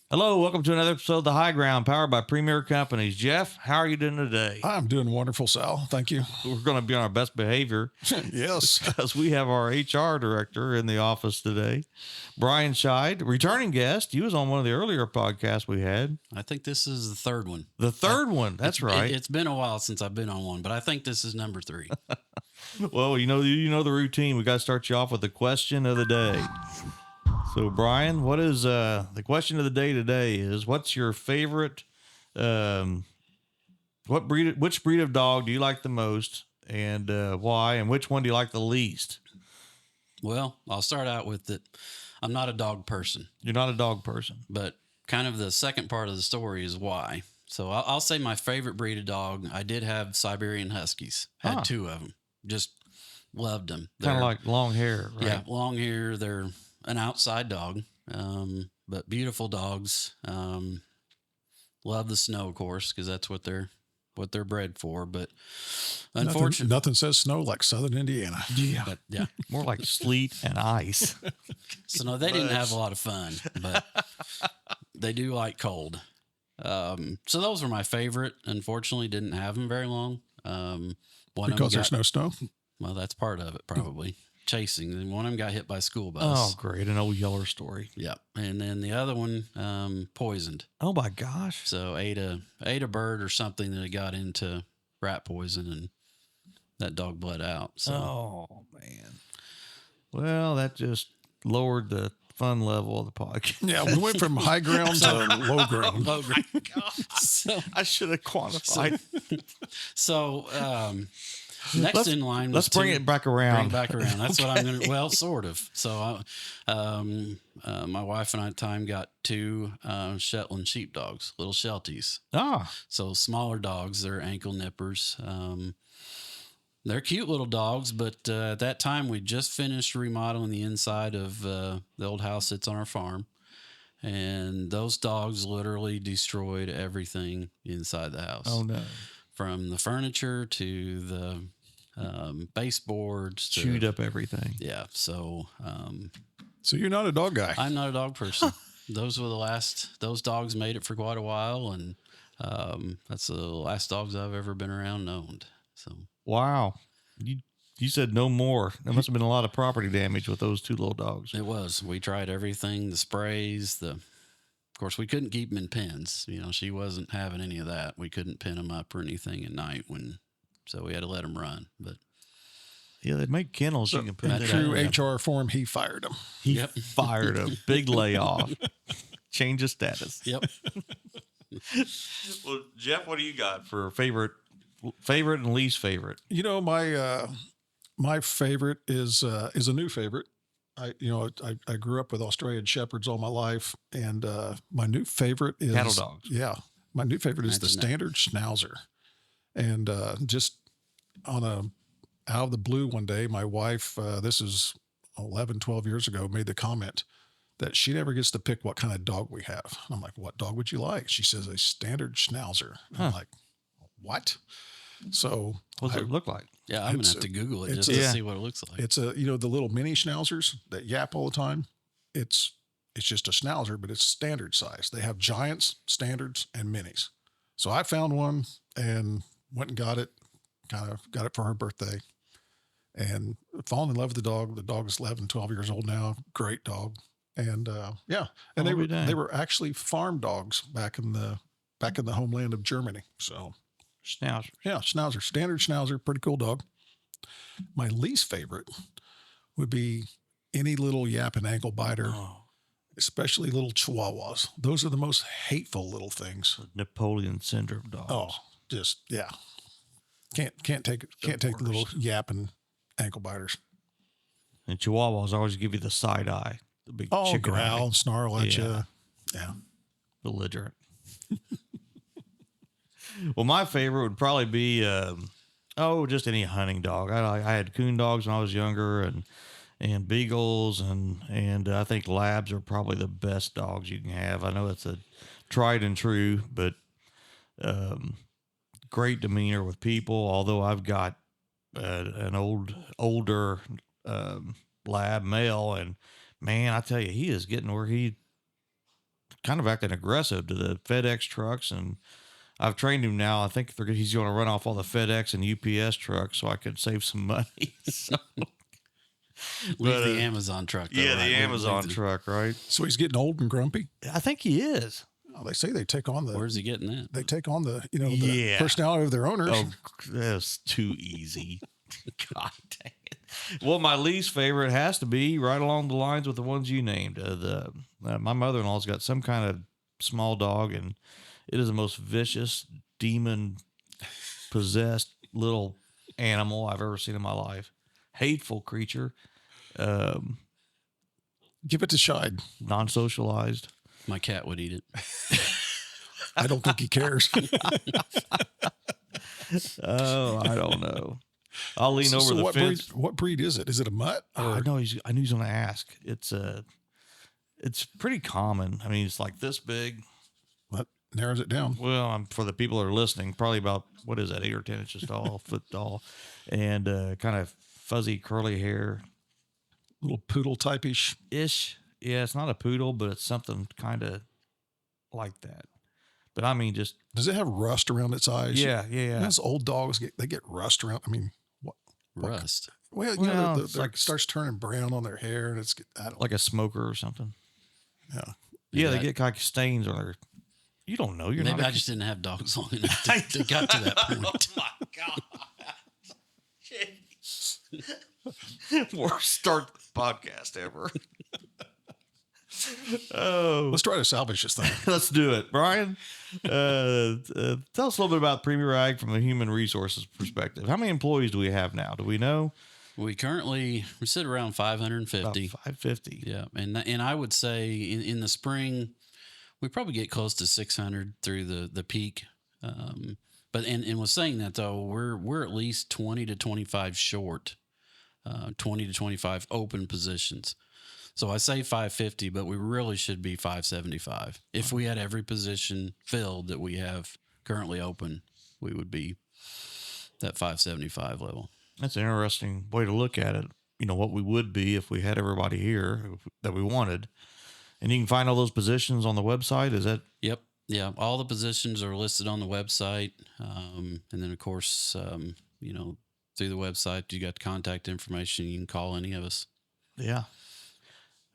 Hello, welcome to another episode of The High Ground, powered by Premier Companies. Jeff, how are you doing today? I'm doing wonderful, Sal. Thank you. We're going to be on our best behavior Yes. because we have our HR director in the office today, Brian Scheid, returning guest. He was on one of the earlier podcasts we had. I think this is the third one. The third one, that's right. It's been a while since I've been on one, but I think this is number 3. Well, you know the routine. We got to start you off with the question of the day. So, Brian, what is the question of the day today? Is what's your favorite? Which breed of dog do you like the most, and why? And which one do you like the least? Well, I'll start out with that. I'm not a dog person. You're not a dog person, but kind of the second part of the story is why. So I'll say my favorite breed of dog. I did have Siberian Huskies. Had 2 of them. Just loved them. Kind of like long hair, right? Yeah, long hair. They're an outside dog, but beautiful dogs. Love the snow, of course, because that's what they're bred for. But unfortunately, nothing says snow like Southern Indiana. Yeah, more like sleet and ice. So no, they didn't have a lot of fun, but they do like cold. So those were my favorite. Unfortunately, didn't have them very long. Because there's no snow. Well, that's part of it, probably. Chasing, and one of them got hit by a school bus. Oh, great. An old Yeller story. Yeah. And then the other one poisoned. Oh my gosh. So ate a bird or something that got into rat poison, and that dog bled out. So. Oh man. Well, that just lowered the fun level of the podcast. Yeah, we went from high ground to low ground. Low ground. So, I should have quantified. Next in line, let's bring it back around. That's okay. What I'm going to. Well, sort of. So, my wife and I at the time got 2 Shetland sheepdogs, little Shelties. So smaller dogs. They're ankle nippers. They're cute little dogs, but at that time we just finished remodeling the inside of the old house that's on our farm, and those dogs literally destroyed everything inside the house. Oh no! From the furniture to the baseboards. Chewed up everything. Yeah. So you're not a dog guy. I'm not a dog person. Those were the last. Those dogs made it for quite a while, and that's the last dogs I've ever been around and owned. So wow, you said no more. There must have been a lot of property damage with those 2 little dogs. It was. We tried everything, the sprays, of course, we couldn't keep them in pens. You know, she wasn't having any of that. We couldn't pin them up or anything at night so we had to let them run. But yeah, they make kennels. So you can put in true HR form, he fired them. He fired them. Big layoff. Change of status. Yep. Well, Jeff, what do you got for favorite and least favorite? You know, my favorite is a new favorite. I grew up with Australian Shepherds all my life, and my new favorite is cattle dogs. Yeah, my new favorite is the standard Schnauzer. And just out of the blue one day, my wife, this is 11, 12 years ago, made the comment that she never gets to pick what kind of dog we have. And I'm like, what dog would you like? She says a standard Schnauzer. I'm like, what? So what does it look like? Yeah, I'm gonna have to Google it just to see what it looks like. It's the little mini Schnauzers that yap all the time. It's just a Schnauzer, but it's standard size. They have giants, standards, and minis. So I found one and went and got it. Kind of got it for her birthday, and fallen in love with the dog. The dog is 11, 12 years old now. Great dog, and and they were actually farm dogs back in the homeland of Germany. So. Schnauzer. Yeah, Schnauzer. Standard Schnauzer. Pretty cool dog. My least favorite would be any little yap and ankle biter, especially little Chihuahuas. Those are the most hateful little things. Napoleon syndrome dogs. Oh, just, yeah. Can't take the little yap and ankle biters. And Chihuahuas always give you the side eye. The big chicken growl, eye. Snarl at you. Yeah. Belligerent. Well, my favorite would probably be, just any hunting dog. I had coon dogs when I was younger, and beagles, and I think labs are probably the best dogs you can have. I know it's a tried and true, but great demeanor with people. Although I've got an older lab male, and man, I tell you, he is getting where kind of acting aggressive to the FedEx trucks, and I've trained him now. I think he's going to run off all the FedEx and UPS trucks so I could save some money. So, leave the Amazon truck. Though, yeah, right? the Amazon truck, right? So he's getting old and grumpy. I think he is. Oh, they say they take on the. Where's he getting that? They take on the the personality of their owners. Oh, that's too easy. God dang it. Well, my least favorite has to be right along the lines with the ones you named. My mother-in-law's got some kind of small dog, and it is the most vicious, demon-possessed little animal I've ever seen in my life. Hateful creature. Give it to Scheid. Non-socialized. My cat would eat it. I don't think he cares. Oh, I don't know. I'll lean over the fence. What breed is it? Is it a mutt? I know I knew he was going to ask. It's pretty common. I mean, it's like this big. That narrows it down. Well, for the people that are listening, probably about, what is that, 8 or 10 inches tall, foot tall, and kind of fuzzy curly hair. Little poodle type-ish. Ish. Yeah, it's not a poodle, but it's something kind of like that. But I mean, just. Does it have rust around its eyes? Yeah. Those old dogs get rust around. I mean, what? Rust. Well, they're like starts turning brown on their hair, and it's like a smoker or something. Yeah. Yeah, they get like stains on their. You don't know. Maybe I just didn't have dogs long enough to get to that point. Oh my God. Worst start podcast ever. Oh, let's try to salvage this thing. Let's do it, Brian. Tell us a little bit about Premier Ag from a human resources perspective. How many employees do we have now? Do we know? We sit around 550. About 550. Yeah, and I would say in the spring we probably get close to 600 through the peak. But with saying that though, we're at least 20 to 25 short, 20 to 25 open positions. So I say 550, but we really should be 575. If we had every position filled that we have currently open, we would be that 575 level. That's an interesting way to look at it. You know, what we would be if we had everybody here that we wanted. And you can find all those positions on the website. Is that? Yep. Yeah. All the positions are listed on the website. And then, of course, through the website, you got contact information. You can call any of us. Yeah.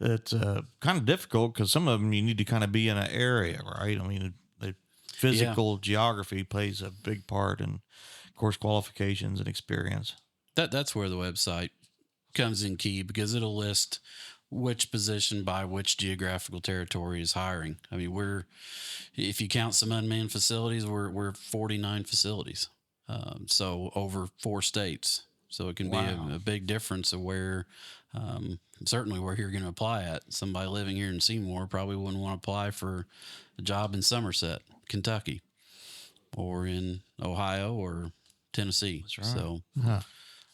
It's kind of difficult because some of them you need to kind of be in an area, right? I mean, the physical geography plays a big part, and of course, qualifications and experience. That's where the website comes in key, because it'll list which position by which geographical territory is hiring. I mean, if you count some unmanned facilities, we're 49 facilities, so over 4 states. So it can be a big difference of where. Certainly where you're going to apply at. Somebody living here in Seymour probably wouldn't want to apply for a job in Somerset, Kentucky, or in Ohio or Tennessee. That's right.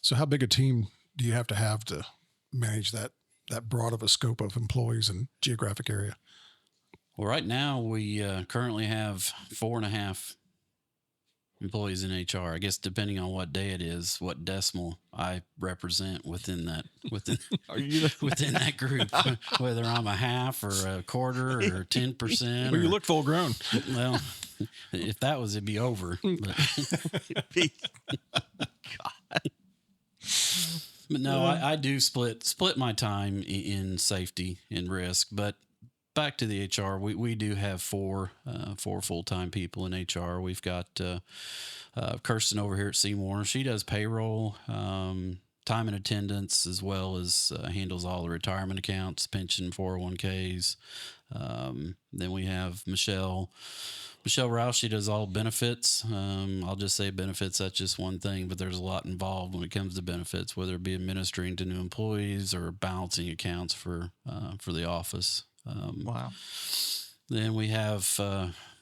So how big a team do you have to manage that broad of a scope of employees and geographic area? Well, right now we currently have 4.5 employees in HR. I guess depending on what day it is, what decimal I represent within that within that group, whether I'm a half or a quarter or 10%. Well, you look full grown. Well, if that was, it'd be over. But, God. But no, I do split my time in safety and risk. But back to the HR, we do have four full-time people in HR. We've got Kirsten over here at Seymour. She does payroll, time and attendance, as well as handles all the retirement accounts, pension, 401ks. Then we have Michelle Rouse. She does all benefits. I'll just say benefits. That's just one thing, but there's a lot involved when it comes to benefits, whether it be administering to new employees or balancing accounts for the office. Wow. Then we have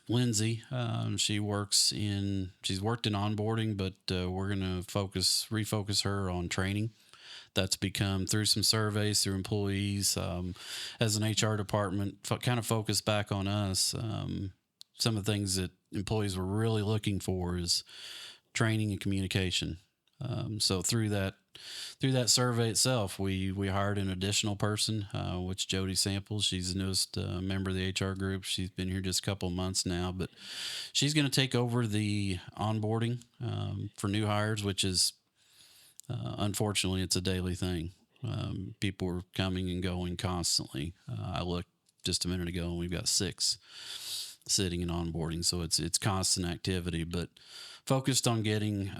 Lindsay. She's worked in onboarding, but we're going to refocus her on training. That's become through some surveys, through employees, as an HR department, kind of focused back on us. Some of the things that employees were really looking for is training and communication. So through that through that survey itself, we hired an additional person, which Jody Samples. She's the newest member of the HR group. She's been here just a couple of months now, but she's going to take over the onboarding for new hires, which is unfortunately it's a daily thing. People are coming and going constantly. I looked just a minute ago and we've got 6 sitting in onboarding, so it's constant activity, but focused on getting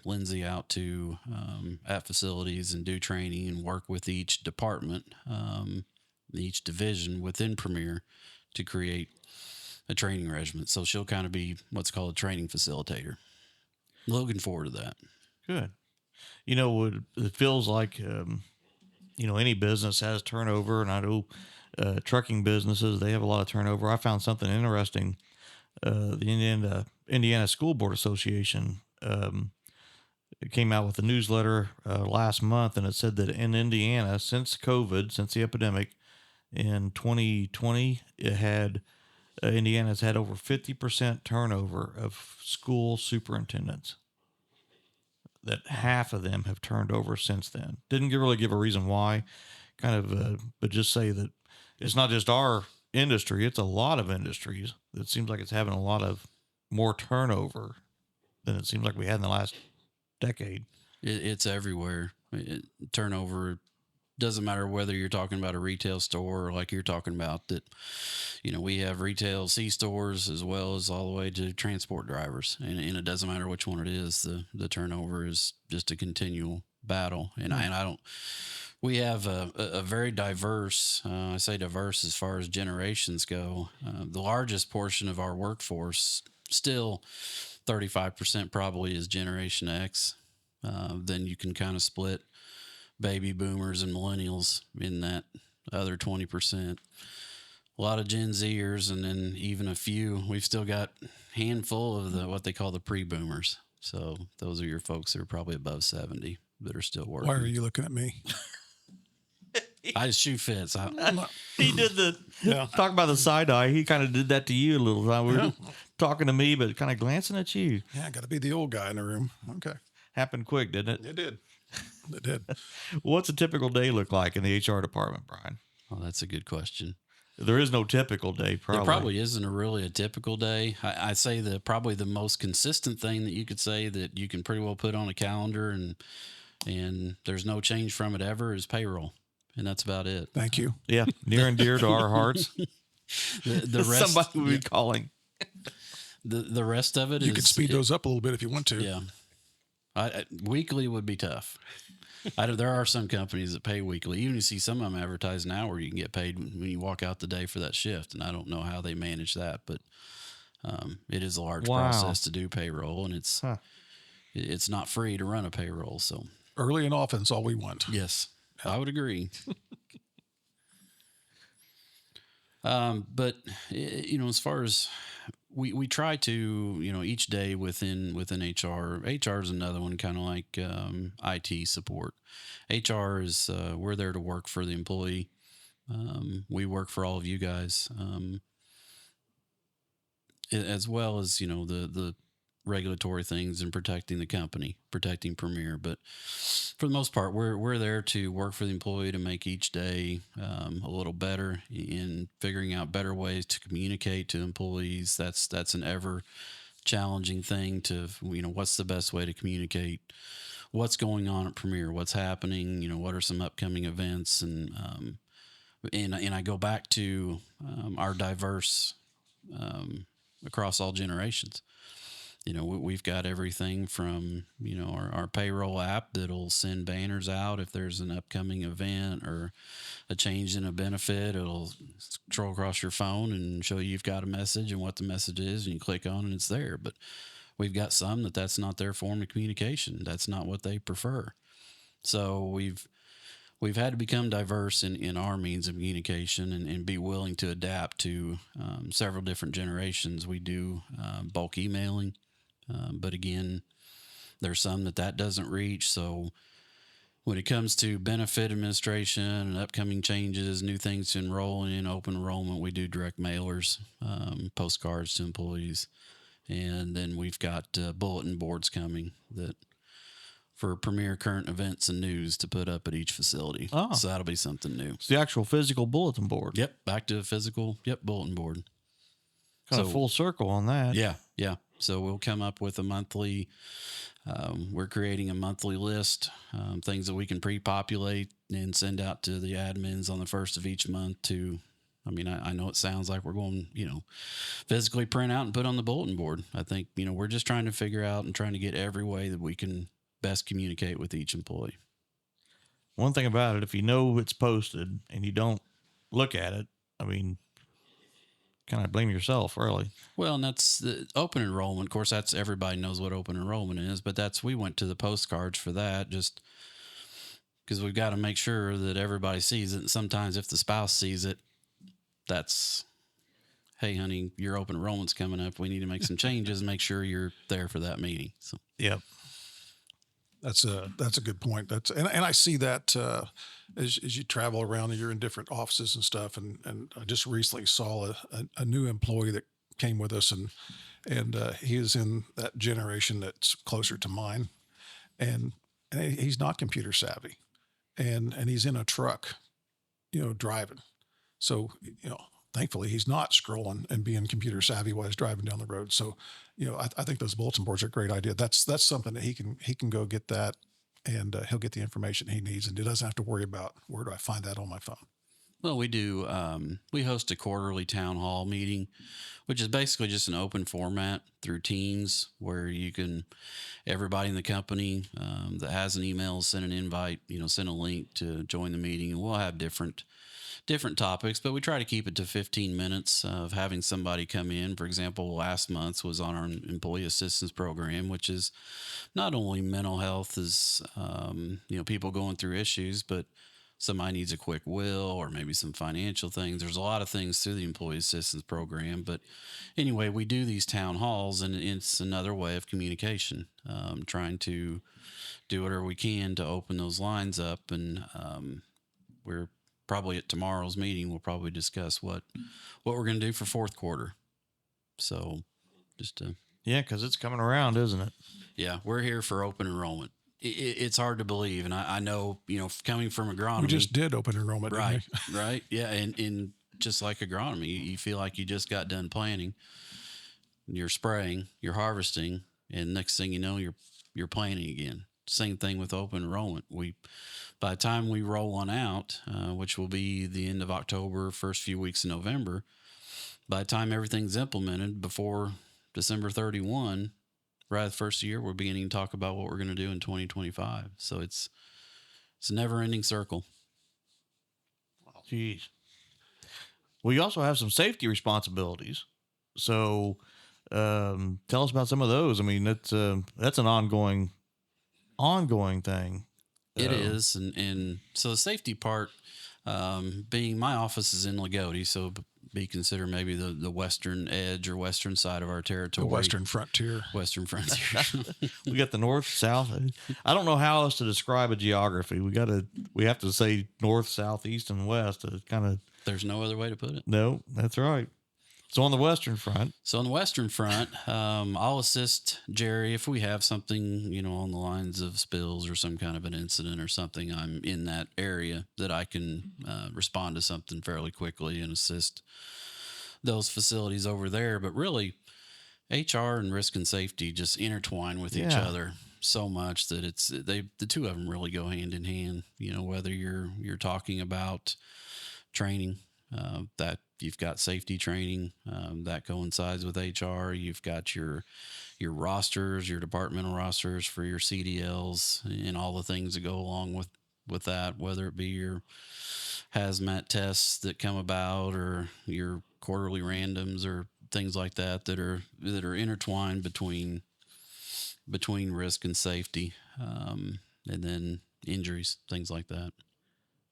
Lindsay out to at facilities and do training and work with each department, each division within Premier to create a training regimen. So she'll kind of be what's called a training facilitator. Looking forward to that. Good. It feels like, any business has turnover, and I know trucking businesses, they have a lot of turnover. I found something interesting. The Indiana School Board Association it came out with a newsletter last month, and it said that in Indiana, since COVID, since the epidemic in 2020, Indiana's had over 50% turnover of school superintendents. That half of them have turned over since then. Didn't really give a reason why, but just say that it's not just our industry; it's a lot of industries that seems like it's having a lot of more turnover than it seems like we had in the last decade. It's everywhere. Turnover doesn't matter whether you're talking about a retail store or like you're talking about that. We have retail C-stores as well as all the way to transport drivers, and it doesn't matter which one it is. The turnover is just a continual battle, and I don't. We have a very diverse. I say diverse as far as generations go. The largest portion of our workforce, still 35% probably, is Generation X. Then you can kind of split baby boomers and millennials in that other 20%. A lot of Gen Zers, and then even a few. We've still got a handful of what they call the pre-boomers. So those are your folks that are probably above 70 that are still working. Why are you looking at me? I just shoot fits. He did talk about the side eye. He kind of did that to you a little time. We were talking to me, but kind of glancing at you. Yeah, got to be the old guy in the room. Okay. Happened quick, didn't it? It did. It did. What's a typical day look like in the HR department, Brian? Oh, that's a good question. There is no typical day, probably. There probably isn't really a typical day. I say that probably the most consistent thing that you could say that you can pretty well put on a calendar and there's no change from it ever is payroll. And that's about it. Thank you. Yeah, near and dear to our hearts. The rest, somebody will be calling. The rest of it, you could speed those up a little bit if you want to. Yeah, weekly would be tough. There are some companies that pay weekly. Even you see some of them advertise now where you can get paid when you walk out the day for that shift, and I don't know how they manage that, but it is a large process to do payroll, and it's not free to run a payroll. So early and often is all we want. Yes. I would agree. But as far as we try to, each day within HR is another one, kind of like IT support. HR is we're there to work for the employee. We work for all of you guys, as well as the regulatory things and protecting the company, protecting Premier. But for the most part, we're there to work for the employee to make each day a little better in figuring out better ways to communicate to employees. That's an ever challenging thing to, what's the best way to communicate what's going on at Premier, what's happening, what are some upcoming events. And I go back to our diverse across all generations. We've got everything from, our payroll app that'll send banners out if there's an upcoming event or a change in a benefit. It'll scroll across your phone and show you've got a message and what the message is, and you click on it and it's there. But we've got some that's not their form of communication. That's not what they prefer. So we've had to become diverse in our means of communication and be willing to adapt to several different generations. We do bulk emailing. But again, there's some that doesn't reach. So when it comes to benefit administration and upcoming changes, new things to enroll in, open enrollment, we do direct mailers, postcards to employees. And then we've got bulletin boards coming that for premier current events and news to put up at each facility. Oh. So that'll be something new. It's the actual physical bulletin board. Yep. Back to physical. Yep. Bulletin board. Kind of full circle on that. Yeah. Yeah. So we'll come up with a monthly, we're creating a monthly list, things that we can pre-populate and send out to the admins on the first of each month I know it sounds like we're going, physically print out and put on the bulletin board. I think, we're just trying to figure out and trying to get every way that we can best communicate with each employee. One thing about it, if you know it's posted and you don't look at it, kind of blame yourself, really. Well, and that's the open enrollment. Of course, that's everybody knows what open enrollment is, but we went to the postcards for that just because we've got to make sure that everybody sees it. And sometimes if the spouse sees it, that's, hey, honey, your open enrollment's coming up. We need to make some changes and make sure you're there for that meeting. So, yep. That's a good point. And I see that as you travel around and you're in different offices and stuff. And I just recently saw a new employee that came with us, and he is in that generation that's closer to mine, and he's not computer savvy, and he's in a truck, driving. So thankfully he's not scrolling and being computer savvy while he's driving down the road. So, I think those bulletin boards are a great idea. That's something that he can go get that, and he'll get the information he needs, and he doesn't have to worry about where do I find that on my phone. Well, we do. We host a quarterly town hall meeting, which is basically just an open format through Teams where everybody in the company that has an email, send an invite, send a link to join the meeting, and we'll have different topics, but we try to keep it to 15 minutes of having somebody come in. For example, last month's was on our employee assistance program, which is not only mental health as, people going through issues, but somebody needs a quick will or maybe some financial things. There's a lot of things through the employee assistance program, but anyway, we do these town halls, and it's another way of communication, trying to do whatever we can to open those lines up. And we're probably at tomorrow's meeting, we'll probably discuss what we're going to do for fourth quarter. So just because it's coming around, isn't it? Yeah, we're here for open enrollment. It's hard to believe, and I know, coming from agronomy, we just did open enrollment, right? Right, yeah, and just like agronomy, you feel like you just got done planting, you're spraying, you're harvesting, and next thing you know, you're planting again. Same thing with open enrollment. By the time we roll one out, which will be the end of October, first few weeks of November, by the time everything's implemented before December 31, right at the first year, we're beginning to talk about what we're going to do in 2025. So it's a never-ending circle. Jeez. Well, you also have some safety responsibilities. So tell us about some of those. That's an ongoing thing. It is. And so the safety part, being my office is in Lagodi, so be considered maybe the western edge or western side of our territory. The western frontier. Western frontier. We got the north, south. I don't know how else to describe a geography. We have to say north, south, east, and west to kind of. There's no other way to put it. No, that's right. So on the western front. I'll assist Jerry if we have something, on the lines of spills or some kind of an incident or something. I'm in that area that I can respond to something fairly quickly and assist those facilities over there. But really, HR and risk and safety just intertwine with each other so much that the two of them really go hand in hand. Whether you're talking about training, that you've got safety training that coincides with HR. You've got your rosters, your departmental rosters for your CDLs, and all the things that go along with that. Whether it be your hazmat tests that come about, or your quarterly randoms, or things like that are intertwined between risk and safety, and then injuries, things like that.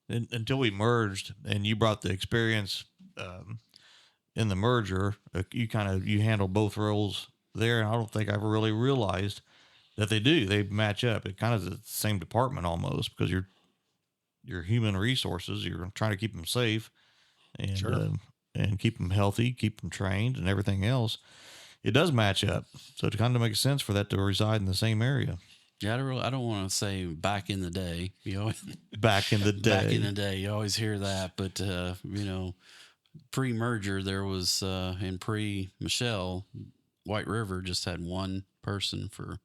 Until we merged, and you brought the experience in the merger, you handle both roles there, and I don't think I ever really realized that they match up. It kind of is the same department almost, because you're human resources. You're trying to keep them safe and Sure. And keep them healthy, keep them trained, and everything else. It does match up, so it kind of makes sense for that to reside in the same area. Yeah, I don't want to say back in the day, Back in the day. back in the day, you always hear that, but pre-merger there was in pre-Michelle, White River just had one person for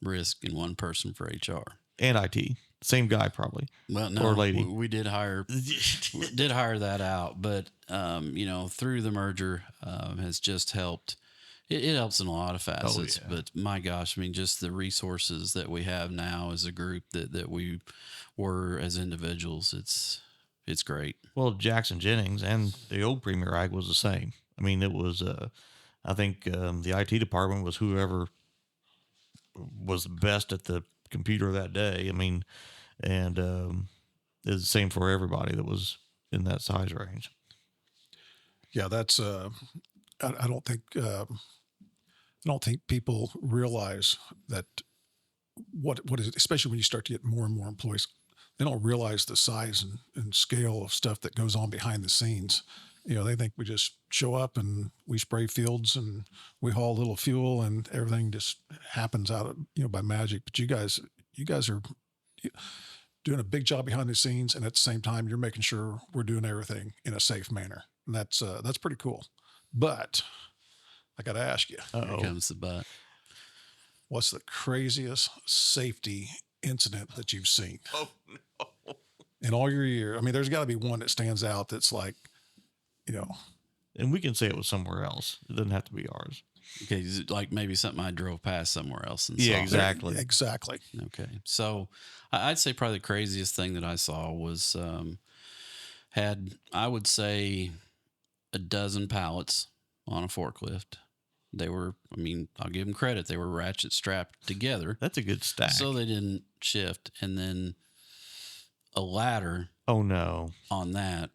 risk and one person for HR and IT. Same guy probably. Well, no, or lady. we did hire that out, but through the merger has just helped. It helps in a lot of facets, but my gosh, I mean, just the resources that we have now as a group that we were as individuals, it's great. Well, Jackson Jennings and the old Premier Ag was the same. I mean, it was, I think the IT department was whoever was best at the computer that day. I mean, and it's the same for everybody that was in that size range. Yeah, that's. I don't think. I don't think people realize that what is, especially when you start to get more and more employees, they don't realize the size and scale of stuff that goes on behind the scenes. They think we just show up and we spray fields and we haul a little fuel and everything just happens out of, by magic. But you guys are doing a big job behind the scenes, and at the same time, you're making sure we're doing everything in a safe manner, and that's pretty cool. But I got to ask you, here comes the but. What's the craziest safety incident that you've seen? Oh no! In all your year, I mean, there's got to be one that stands out. That's like, And we can say it was somewhere else. It doesn't have to be ours. Okay, like maybe something I drove past somewhere else and Yeah, saw. exactly. Exactly. Okay, so I'd say probably the craziest thing that I saw was had, I would say, a dozen pallets on a forklift. They were, I mean, I'll give them credit. They were ratchet strapped together. That's a good stack. So they didn't shift. And then a ladder. Oh no! On that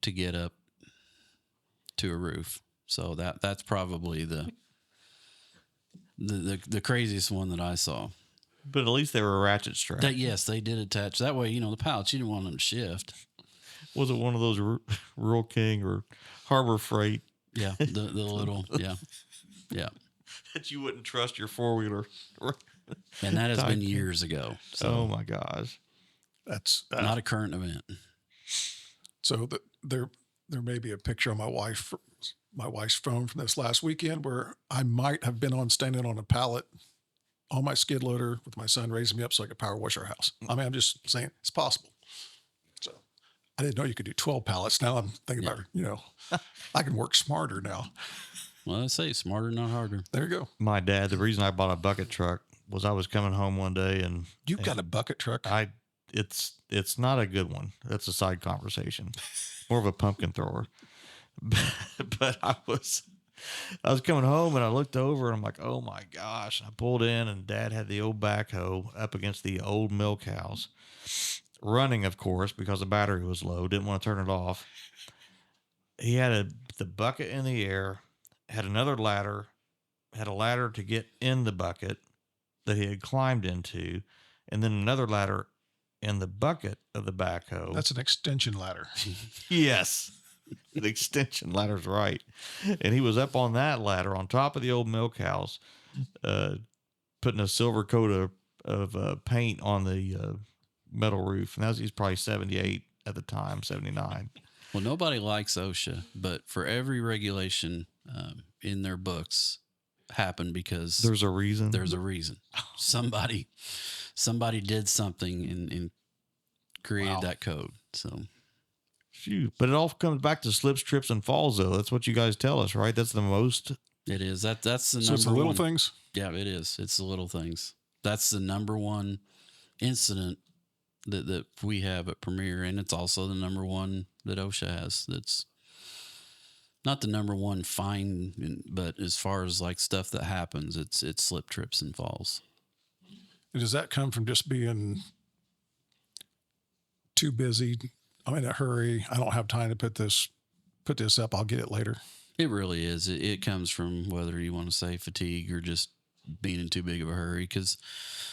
to get up to a roof. So that's probably the craziest one that I saw. But at least they were ratchet strapped. Yes, they did attach. That way, the pallets, you didn't want them to shift. Was it one of those Rural King or Harbor Freight? Yeah, the little, yeah. That you wouldn't trust your four-wheeler. And that has been years ago. So oh my gosh. That's not a current event. So there may be a picture on my wife's phone from this last weekend where I might have been standing on a pallet on my skid loader with my son raising me up so I could power wash our house. I mean, I'm just saying it's possible. So I didn't know you could do 12 pallets. Now I'm thinking about, I can work smarter now. Well, I say smarter, not harder. There you go. My dad, the reason I bought a bucket truck was I was coming home one day and you've got a bucket truck. It's not a good one. That's a side conversation. More of a pumpkin thrower. But I was coming home and I looked over and I'm like, oh my gosh. And I pulled in and Dad had the old backhoe up against the old milk house, running, of course, because the battery was low. Didn't want to turn it off. He had the bucket in the air, had another ladder, had a ladder to get in the bucket that he had climbed into, and then another ladder in the bucket of the backhoe. That's an extension ladder. Yes. The extension ladder's right. And he was up on that ladder on top of the old milk house, putting a silver coat of paint on the metal roof. And he's probably 78 at the time, 79. Well, nobody likes OSHA, but for every regulation in their books happened because there's a reason. There's a reason. Somebody did something and created that code. So, shoot. But it all comes back to slips, trips, and falls, though. That's what you guys tell us, right? That's the most. It is. That's the so number it's the little one. things? Yeah, it is. It's the little things. That's the number one incident that we have at Premier, and it's also the number one that OSHA has. That's not the number one fine, but as far as like stuff that happens, it's slip, trips, and falls. Does that come from just being too busy? I'm in a hurry. I don't have time to put this up. I'll get it later. It really is. It comes from whether you want to say fatigue or just being in too big of a hurry, because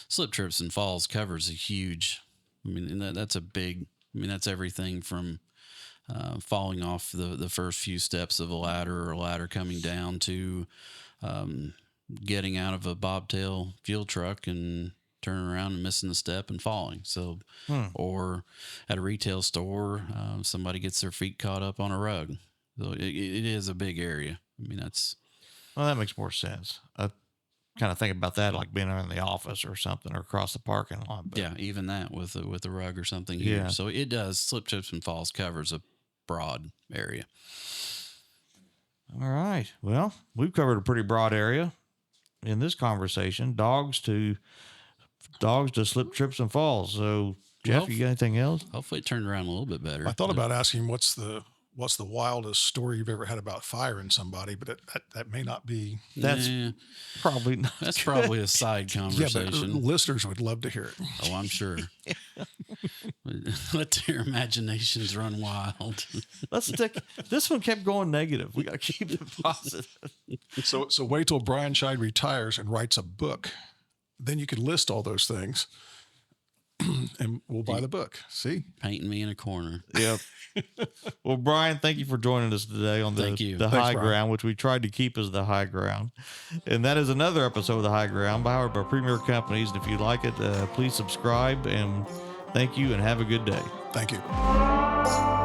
slip, trips, and falls covers a huge, and that's a big, that's everything from falling off the first few steps of a ladder or a ladder coming down to getting out of a bobtail fuel truck and turning around and missing the step and falling. So, or at a retail store, somebody gets their feet caught up on a rug. So it is a big area. I mean, well, that makes more sense. I kind of think about that like being in the office or something or across the parking lot. But yeah, even that with a rug or something here. Yeah. So it does. Slip, trips, and falls covers a broad area. All right. Well, we've covered a pretty broad area in this conversation. Dogs to slip, trips, and falls. So, Jeff, Well, you got anything else? Hopefully it turned around a little bit better. I thought about asking what's the wildest story you've ever had about firing somebody, but that may not be. That's probably not That's good. probably a side Yeah, conversation. but listeners would love to hear it. Oh, I'm sure. Let their imaginations run wild. Let's stick. This one kept going negative. We got to keep it positive. So wait till Brian Scheid retires and writes a book. Then you can list all those things, and we'll buy the book. See? Painting me in a corner. Yep. Well, Brian, thank you for joining us today on Thank you. the Thanks, high Brian. ground, which we tried to keep as the high ground. And that is another episode of the High Ground powered by Premier Companies. And if you like it, please subscribe. And thank you and have a good day. Thank you.